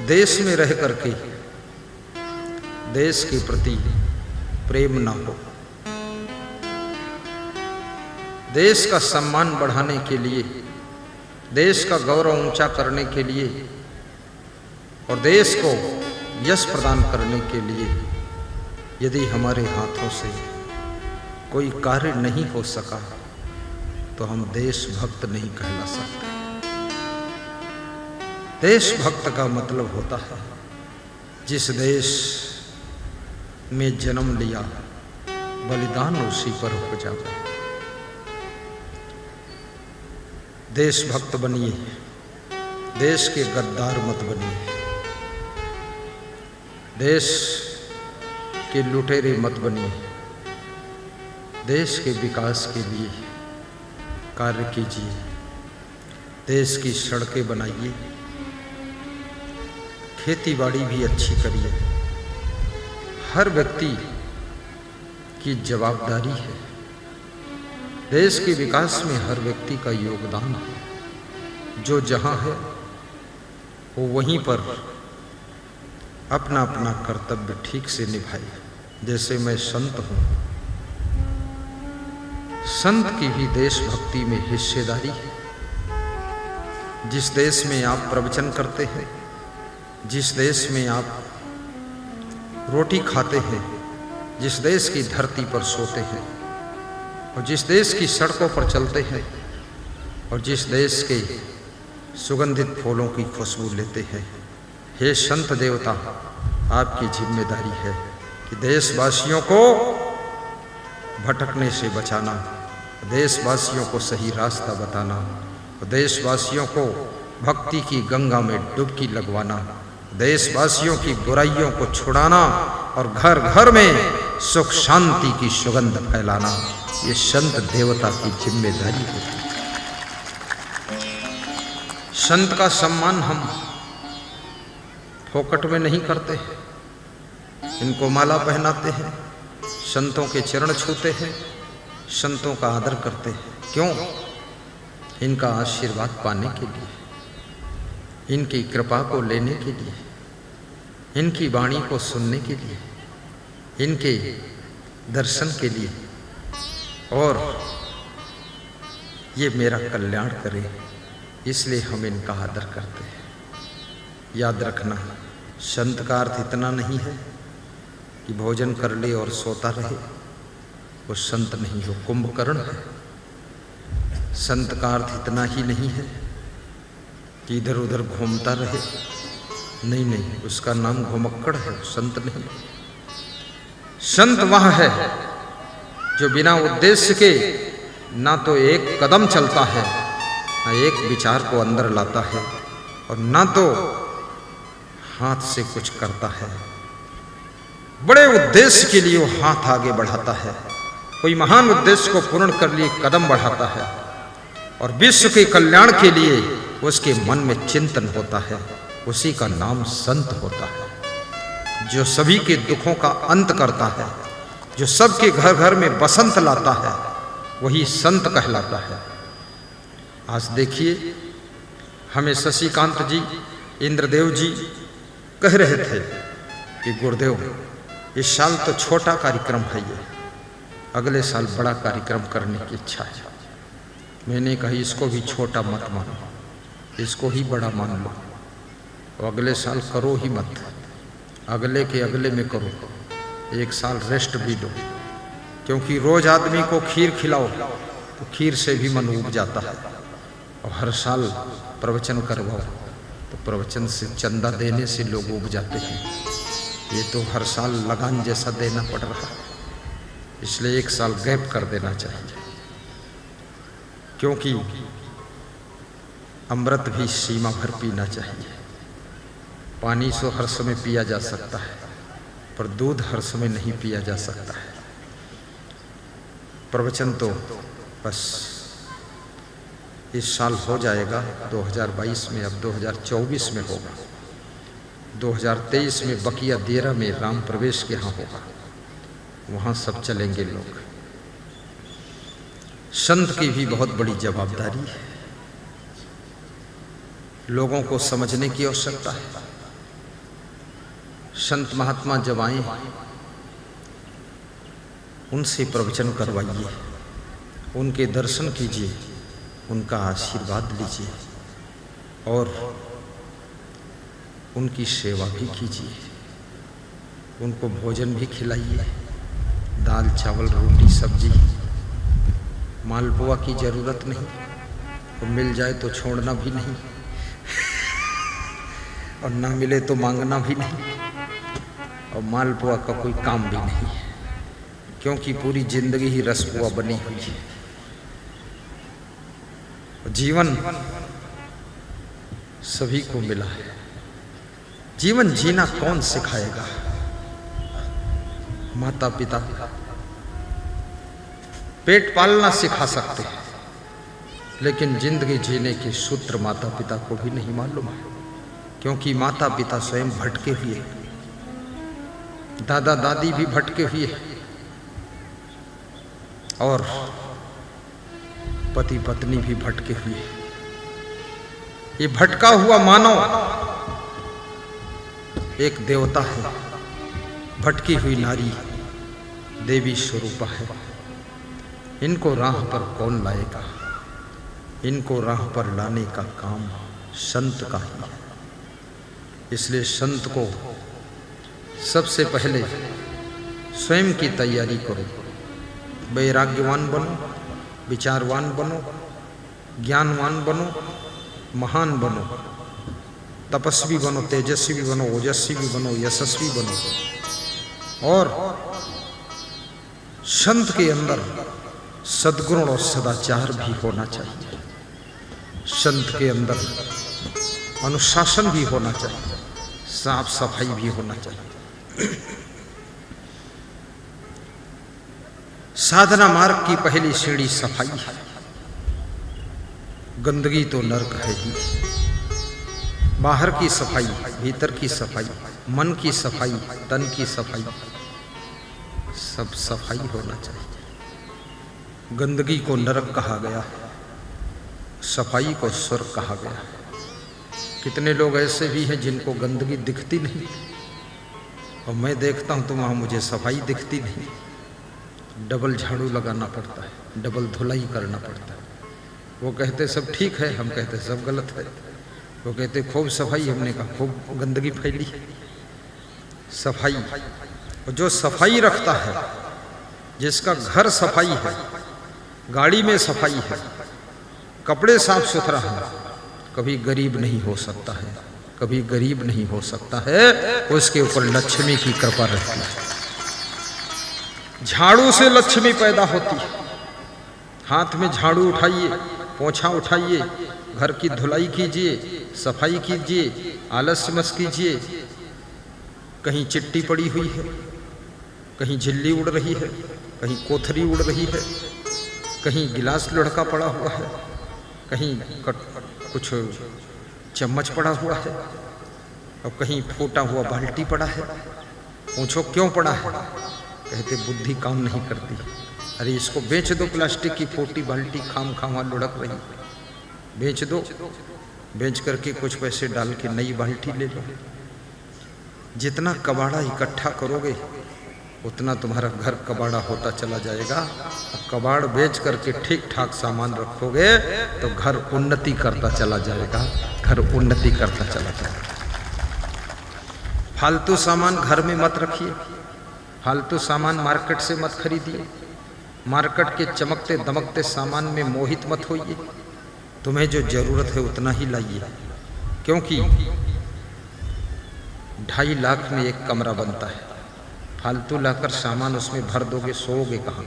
देश में रह करके देश के प्रति प्रेम ना हो, देश का सम्मान बढ़ाने के लिए, देश का गौरव ऊंचा करने के लिए और देश को यश प्रदान करने के लिए यदि हमारे हाथों से कोई कार्य नहीं हो सका तो हम देशभक्त नहीं कहला सकते। देशभक्त का मतलब होता है जिस देश में जन्म लिया बलिदान उसी पर हो जाए। देशभक्त बनिए, देश के गद्दार मत बनिए, देश के लुटेरे मत बनिए, देश के विकास के लिए कार्य कीजिए, देश की सड़कें बनाइए, खेती बाड़ी भी अच्छी करिए। हर व्यक्ति की जवाबदारी है, देश के विकास में हर व्यक्ति का योगदान है। जो जहां है वो वहीं पर अपना अपना कर्तव्य ठीक से निभाए। जैसे मैं संत हूं, संत की भी देशभक्ति में हिस्सेदारी है। जिस देश में आप प्रवचन करते हैं, जिस देश में आप रोटी खाते हैं, जिस देश की धरती पर सोते हैं और जिस देश की सड़कों पर चलते हैं और जिस देश के सुगंधित फूलों की खुशबू लेते हैं, हे संत देवता, आपकी जिम्मेदारी है कि देशवासियों को भटकने से बचाना, देशवासियों को सही रास्ता बताना, देशवासियों को भक्ति की गंगा में डुबकी लगवाना, देशवासियों की बुराइयों को छुड़ाना और घर घर में सुख शांति की सुगंध फैलाना। ये संत देवता की जिम्मेदारी है। संत का सम्मान हम फोकट में नहीं करते हैं, इनको माला पहनाते हैं, संतों के चरण छूते हैं, संतों का आदर करते हैं। क्यों? इनका आशीर्वाद पाने के लिए, इनकी कृपा को लेने के लिए, इनकी वाणी को सुनने के लिए, इनके दर्शन के लिए, और ये मेरा कल्याण करे इसलिए हम इनका आदर करते हैं। याद रखना, संत का अर्थ इतना नहीं है कि भोजन कर ले और सोता रहे, वो संत नहीं हो, कुंभकर्ण है। संत का अर्थ इतना ही नहीं है कि इधर उधर घूमता रहे, नहीं नहीं, उसका नाम घुमक्कड़ है, संत नहीं। संत वह है जो बिना उद्देश्य के ना तो एक कदम चलता है, ना एक विचार को अंदर लाता है, और ना तो हाथ से कुछ करता है। बड़े उद्देश्य के लिए वो हाथ आगे बढ़ाता है, कोई महान उद्देश्य को पूर्ण कर लिए कदम बढ़ाता है, और विश्व के कल्याण के लिए उसके मन में चिंतन होता है, उसी का नाम संत होता है। जो सभी के दुखों का अंत करता है, जो सबके घर घर में बसंत लाता है, वही संत कहलाता है। आज देखिए, हमें शशिकांत जी, इंद्रदेव जी कह रहे थे कि गुरुदेव, इस साल तो छोटा कार्यक्रम है, ये अगले साल बड़ा कार्यक्रम करने की इच्छा है। मैंने कहा इसको भी छोटा मत मानो, इसको ही बड़ा मान लो, तो अगले साल करो ही मत, अगले के अगले में करो, एक साल रेस्ट भी लो। क्योंकि रोज आदमी को खीर खिलाओ तो खीर से भी मन उब जाता है, और हर साल प्रवचन करवाओ तो प्रवचन से चंदा देने से लोग उब जाते हैं। ये तो हर साल लगान जैसा देना पड़ रहा है, इसलिए एक साल गैप कर देना चाहिए। क्योंकि अमृत भी सीमा भर पीना चाहिए। पानी तो हर समय पिया जा सकता है, पर दूध हर समय नहीं पिया जा सकता है। प्रवचन तो बस इस साल हो जाएगा 2022 में, अब 2024 में होगा। 2023 में बकिया देरा में राम प्रवेश के यहाँ होगा, वहाँ सब चलेंगे लोग। संत की भी बहुत बड़ी जवाबदारी है, लोगों को समझने की आवश्यकता है। संत महात्मा जब आए उनसे प्रवचन करवाइए, उनके दर्शन कीजिए, उनका आशीर्वाद लीजिए और उनकी सेवा भी कीजिए, उनको भोजन भी खिलाइए। दाल चावल रोटी सब्जी, मालपुआ की ज़रूरत नहीं, तो मिल जाए तो छोड़ना भी नहीं और ना मिले तो मांगना भी नहीं, और मालपुआ का कोई काम भी नहीं है, क्योंकि पूरी जिंदगी ही रसपुआ बनी हुई है। जीवन सभी को मिला है, जीवन जीना कौन सिखाएगा? माता पिता पेट पालना सिखा सकते हैं, लेकिन जिंदगी जीने के सूत्र माता पिता को भी नहीं मालूम है, क्योंकि माता पिता स्वयं भटके हुए, दादा दादी भी भटके हुए और पति पत्नी भी भटके हुए। ये भटका हुआ मानव एक देवता है, भटकी हुई नारी देवी स्वरूपा है। इनको राह पर कौन लाएगा? इनको राह पर लाने का काम संत का ही है। इसलिए संत को सबसे पहले स्वयं की तैयारी करो, वैराग्यवान बनो, विचारवान बनो, ज्ञानवान बनो, महान बनो, तपस्वी बनो, तेजस्वी बनो, ओजस्वी बनो, यशस्वी बनो। और संत के अंदर सद्गुण और सदाचार भी होना चाहिए, संत के अंदर अनुशासन भी होना चाहिए, साफ सफाई भी होना चाहिए। साधना मार्ग की पहली सीढ़ी सफाई है। गंदगी तो नरक है ही, बाहर की सफाई, भीतर की सफाई, मन की सफाई, तन की सफाई, सब सफाई होना चाहिए। गंदगी को नरक कहा गया, सफाई को स्वर्ग कहा गया। कितने लोग ऐसे भी हैं जिनको गंदगी दिखती नहीं, और मैं देखता हूँ तो वहाँ मुझे सफाई दिखती नहीं। डबल झाड़ू लगाना पड़ता है, डबल धुलाई करना पड़ता है। वो कहते सब ठीक है, हम कहते सब गलत है। वो कहते खूब सफाई, हमने कहा खूब गंदगी फैली। सफाई, जो सफाई रखता है, जिसका घर सफाई है, गाड़ी में सफाई है, कपड़े साफ सुथरा है, कभी गरीब नहीं हो सकता है, कभी गरीब नहीं हो सकता है। उसके ऊपर लक्ष्मी की कृपा रहती है। झाड़ू से लक्ष्मी पैदा होती है। हाथ में झाड़ू उठाइए, पोंछा उठाइए, घर की धुलाई कीजिए, सफाई कीजिए, आलस्य मत कीजिए। कहीं चिट्टी पड़ी हुई है, कहीं झिल्ली उड़ रही है, कहीं कोथरी उड़ रही है, कहीं गिलास लुढ़का पड़ा हुआ है, कहीं कुछ चम्मच पड़ा हुआ है, और कहीं फूटा हुआ बाल्टी पड़ा है। पूछो क्यों पड़ा है? कहते बुद्धि काम नहीं करती। अरे इसको बेच दो, प्लास्टिक की फूटी बाल्टी खाम खाम लुढ़क रही, बेच दो, बेच करके कुछ पैसे डाल के नई बाल्टी ले लो। जितना कबाड़ा इकट्ठा करोगे उतना तुम्हारा घर कबाड़ा होता चला जाएगा। कबाड़ बेच करके ठीक ठाक सामान रखोगे तो घर उन्नति करता चला जाएगा, घर उन्नति करता चला जाएगा। फालतू सामान घर में मत रखिए, फालतू सामान मार्केट से मत खरीदिए, मार्केट के चमकते दमकते सामान में मोहित मत होइए। तुम्हें जो जरूरत है उतना ही लाइए, क्योंकि 2.5 लाख में एक कमरा बनता है। फालतू लाकर सामान उसमें भर दोगे, सोओगे कहाँ?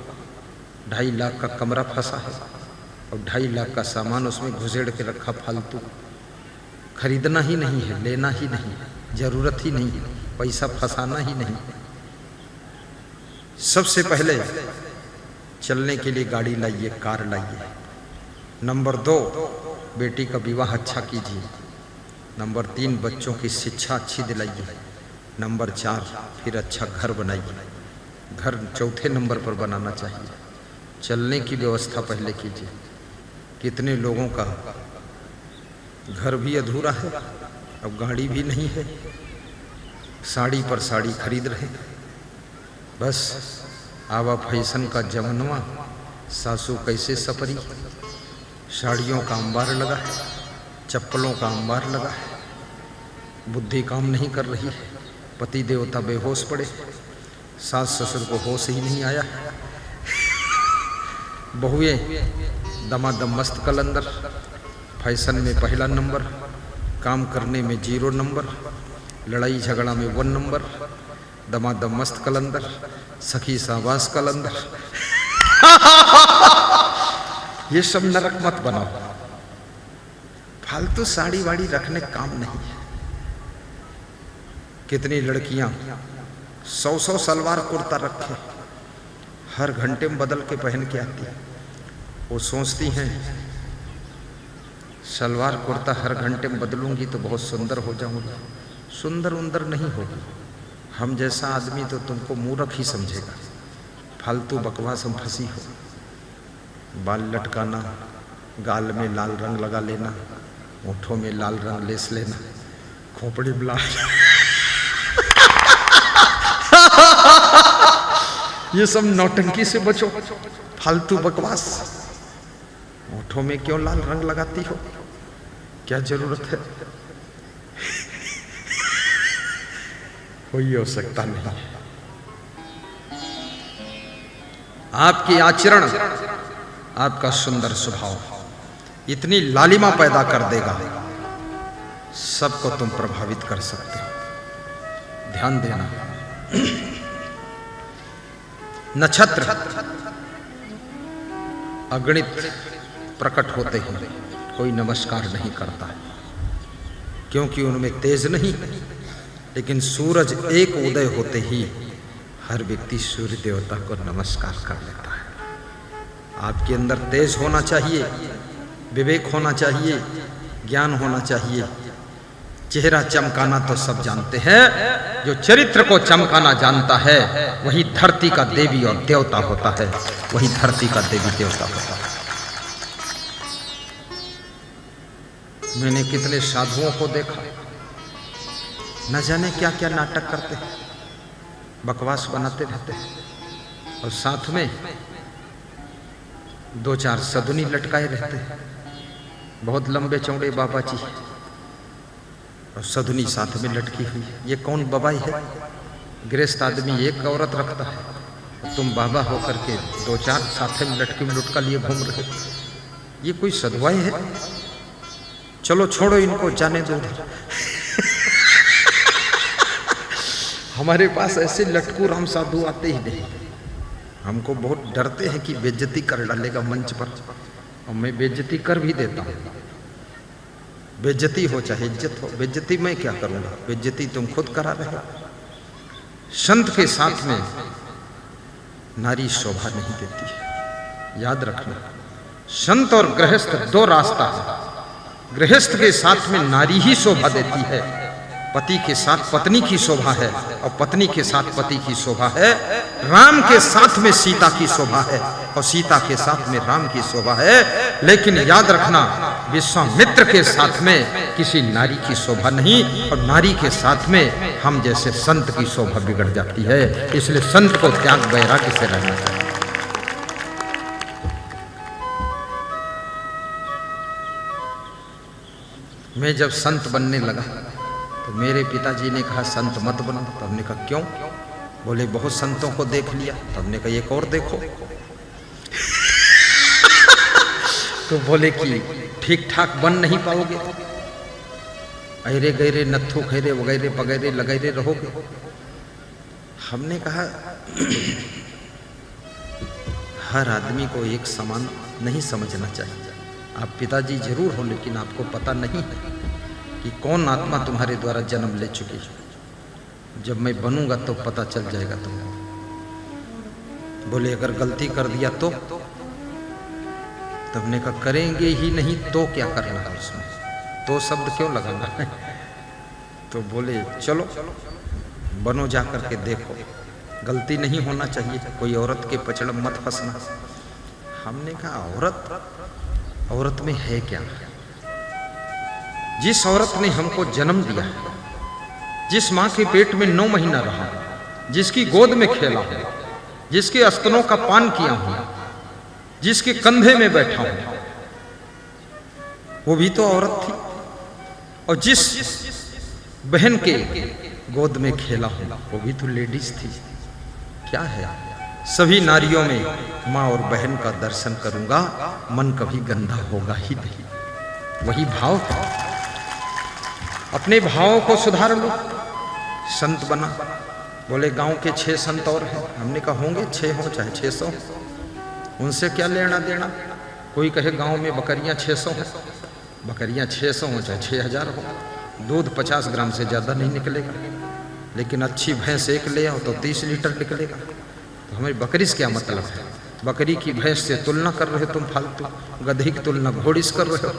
2.5 लाख का कमरा फंसा है और 2.5 लाख का सामान उसमें घुसेड़ के रखा फालतू। खरीदना ही नहीं है, लेना ही नहीं, जरूरत ही नहीं, पैसा फंसाना ही नहीं। सबसे पहले चलने के लिए गाड़ी लाइए, कार लाइए। नंबर 2, बेटी का विवाह अच्छा कीजिए। नंबर 3, बच्चों की शिक्षा अच्छी दिलाइए। नंबर 4, फिर अच्छा घर बनाइए। घर चौथे नंबर पर बनाना चाहिए। चलने की व्यवस्था पहले कीजिए। कितने लोगों का घर भी अधूरा है, अब गाड़ी भी नहीं है, साड़ी पर साड़ी खरीद रहे। बस आवा फैशन का जमनवा, सासू कैसे सपरी। साड़ियों का अंबार लगा है, चप्पलों का अंबार लगा है, बुद्धि काम नहीं कर रही, पति देवता बेहोश पड़े, सास ससुर को होश ही नहीं आया, बहुए दमादम मस्त कलंदर, फैशन में पहला नंबर, काम करने में 0 नंबर, लड़ाई झगड़ा में 1 नंबर, दमादम मस्त कलंदर, सखी साबास कलंदर। ये सब नरक मत बनाओ, फालतू साड़ी वाड़ी रखने काम नहीं है। कितनी लड़कियां 100 सलवार कुर्ता रखे, हर घंटे में बदल के पहन के आती है। वो सोचती हैं सलवार कुर्ता हर घंटे में बदलूंगी तो बहुत सुंदर हो जाऊंगी। सुंदर उंदर नहीं होगी, हम जैसा आदमी तो तुमको मूर्ख ही समझेगा। फालतू बकवास में फंसी हो। बाल लटकाना, गाल में लाल रंग लगा लेना, होठों में लाल रंग लेस लेना, खोपड़ी ब्लाउज, ये सब नौटंकी से बचो, फालतू बकवास। होठों में क्यों लाल रंग लगाती हो, क्या जरूरत है? कोई हो सकता नहीं। आपकी आचरण, आपका सुंदर स्वभाव इतनी लालिमा पैदा कर देगा, सबको तुम प्रभावित कर सकते हो। ध्यान देना, नक्षत्र अगणित प्रकट होते हैं, कोई नमस्कार नहीं करता है क्योंकि उनमें तेज नहीं। लेकिन सूरज एक उदय होते ही हर व्यक्ति सूर्य देवता को नमस्कार कर लेता है। आपके अंदर तेज होना चाहिए, विवेक होना चाहिए, ज्ञान होना चाहिए। चेहरा चमकाना तो सब जानते हैं, जो चरित्र को चमकाना जानता है वही धरती का देवी और देवता होता है, वही धरती का देवी देवता होता है। मैंने कितने साधुओं को देखा, न जाने क्या क्या नाटक करते हैं, बकवास बनाते रहते हैं और साथ में 2-4 सदुनी लटकाए रहते हैं। बहुत लंबे चौड़े बाबा जी और सदुनी साथ में लटकी हुई। ये कौन बबाई है? गृहस्थ आदमी एक औरत रखता है, तुम बाबा होकर के 2-4 साथ में लटकी में लुटका लिए घूम रहे। ये कोई सदवाई है? चलो छोड़ो इनको, जाने दो। हमारे पास ऐसे लटकू राम साधु आते ही नहीं। हमको बहुत डरते हैं कि बेइज्जती कर डालेगा मंच पर, और मैं बेइज्जती कर भी देता हूँ। बेइज्जती हो चाहे इज्जत हो, बेइज्जती मैं क्या करूँगा? बेइज्जती तुम खुद करा रहे हो। संत के साथ में नारी शोभा नहीं देती है, याद रखना। संत और गृहस्थ 2 रास्ता है। गृहस्थ के साथ में नारी ही शोभा देती है, पति के साथ पत्नी की शोभा है, और पत्नी के साथ पति की शोभा है। राम के साथ में सीता की शोभा है, और सीता के साथ में राम की शोभा है। लेकिन याद रखना, विश्वामित्र के साथ में किसी नारी की शोभा नहीं, और नारी के साथ में हम जैसे संत की शोभा बिगड़ जाती है। इसलिए संत को त्याग वैराग्य से रहना चाहिए। मैं जब संत बनने लगा तो मेरे पिताजी ने कहा संत मत बनो। तो हमने कहा क्यों? बोले बहुत संतों को देख लिया। तो हमने कहा एक और देखो। तो बोले कि ठीक ठाक बन नहीं पाओगे, अरे गहरे नत्थु खैरे वगैरह वगैरह लगैरे रहोगे। हमने कहा हर आदमी को एक समान नहीं समझना चाहिए। आप पिताजी जरूर हो, लेकिन आपको पता नहीं है कि कौन आत्मा तुम्हारे द्वारा जन्म ले चुकी है। जब मैं बनूंगा तो पता चल जाएगा तुमको। बोले अगर गलती कर दिया तो? तुमने कहा करेंगे ही नहीं तो क्या करना है उसमें, तो शब्द क्यों लगाना है? तो बोले चलो बनो, जा करके देखो, गलती नहीं होना चाहिए, कोई औरत के पचड़ मत फंसना। हमने कहा औरत में है क्या? जिस औरत ने हमको जन्म दिया, जिस माँ के पेट में 9 महीना रहा, जिसकी गोद में खेला हूं, जिसके स्तनों का पान किया हूं, जिसके कंधे में बैठा हूं, वो भी तो औरत थी। और जिस बहन के गोद में खेला हूं, वो भी तो लेडीज थी। क्या है, सभी नारियों में माँ और बहन का दर्शन करूंगा, मन कभी गंदा होगा ही नहीं। वही भाव था। अपने भावों को सुधार लो। संत बना, बोले गांव के 6 संत और हैं। हमने कहा होंगे, 6 हो चाहे 600, उनसे क्या लेना देना। कोई कहे गांव में बकरियां 600 हैं, बकरियां 600 हो चाहे 6000 हो, दूध 50 ग्राम से ज़्यादा नहीं निकलेगा। लेकिन अच्छी भैंस एक ले आओ तो 30 लीटर निकलेगा। तो हमारी बकरी से क्या मतलब है। बकरी की भैंस से तुलना कर रहे हो तुम फालतू, गधे की तुलना घोड़ी से कर रहे हो।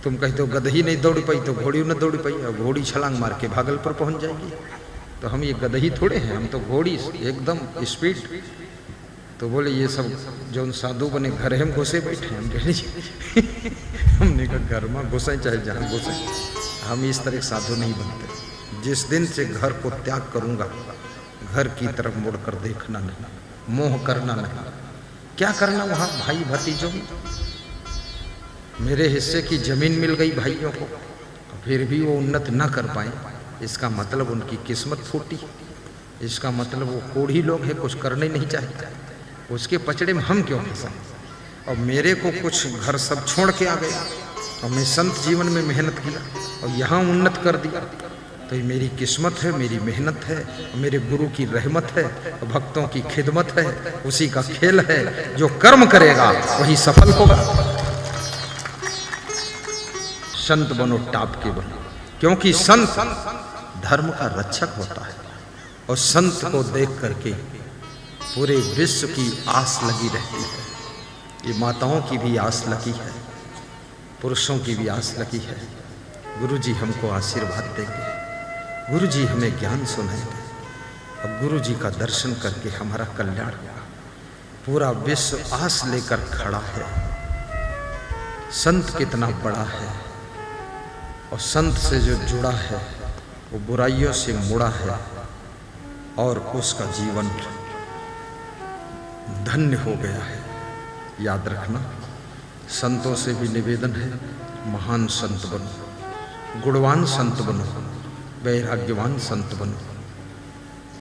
तुम कहते हो गदही नहीं दौड़ पाई तो घोड़ी न दौड़ पाई, और घोड़ी छलांग मार के भागलपुर पहुंच जाएगी। तो हम ये गदही थोड़े हैं, हम तो घोड़ी एकदम स्पीड। तो बोले ये सब जो उन साधु बने घर हम घुसे बैठे। हम कह हमने कहा घर में घुसे चाहे जहाँ घुसे, हम इस तरह साधु नहीं बनते। जिस दिन से घर को त्याग करूंगा, घर की तरफ मुड़कर देखना नहीं, मोह करना नहीं। क्या करना वहाँ भाई भतीजों में। मेरे हिस्से की जमीन मिल गई भाइयों को, फिर भी वो उन्नत न कर पाए, इसका मतलब उनकी किस्मत फूटी। इसका मतलब वो कोढ़ी लोग हैं, कुछ करने नहीं चाहिए। उसके पचड़े में हम क्यों फंसा। और मेरे को कुछ घर सब छोड़ के आ गया, और मैं संत जीवन में मेहनत किया और यहाँ उन्नत कर दिया। तो ये मेरी किस्मत है, मेरी मेहनत है, मेरे गुरु की रहमत है, भक्तों की खिदमत है। उसी का खेल है, जो कर्म करेगा वही सफल होगा। संत बनो, टाप के बनो, क्योंकि संत धर्म का रक्षक होता है। और संत को देख करके पूरे विश्व की आस लगी रहती है। ये माताओं की भी आस लगी है, पुरुषों की भी आस लगी है। गुरु जी हमको आशीर्वाद देंगे, गुरु जी हमें ज्ञान सुनाएंगे, और गुरु जी का दर्शन करके हमारा कल्याण होगा। पूरा विश्व आस लेकर खड़ा है। संत कितना बड़ा है, और संत से जो जुड़ा है वो बुराइयों से मुड़ा है, और उसका जीवन धन्य हो गया है। याद रखना, संतों से भी निवेदन है, महान संत बनो, गुणवान संत बनो, वैराग्यवान संत बनो।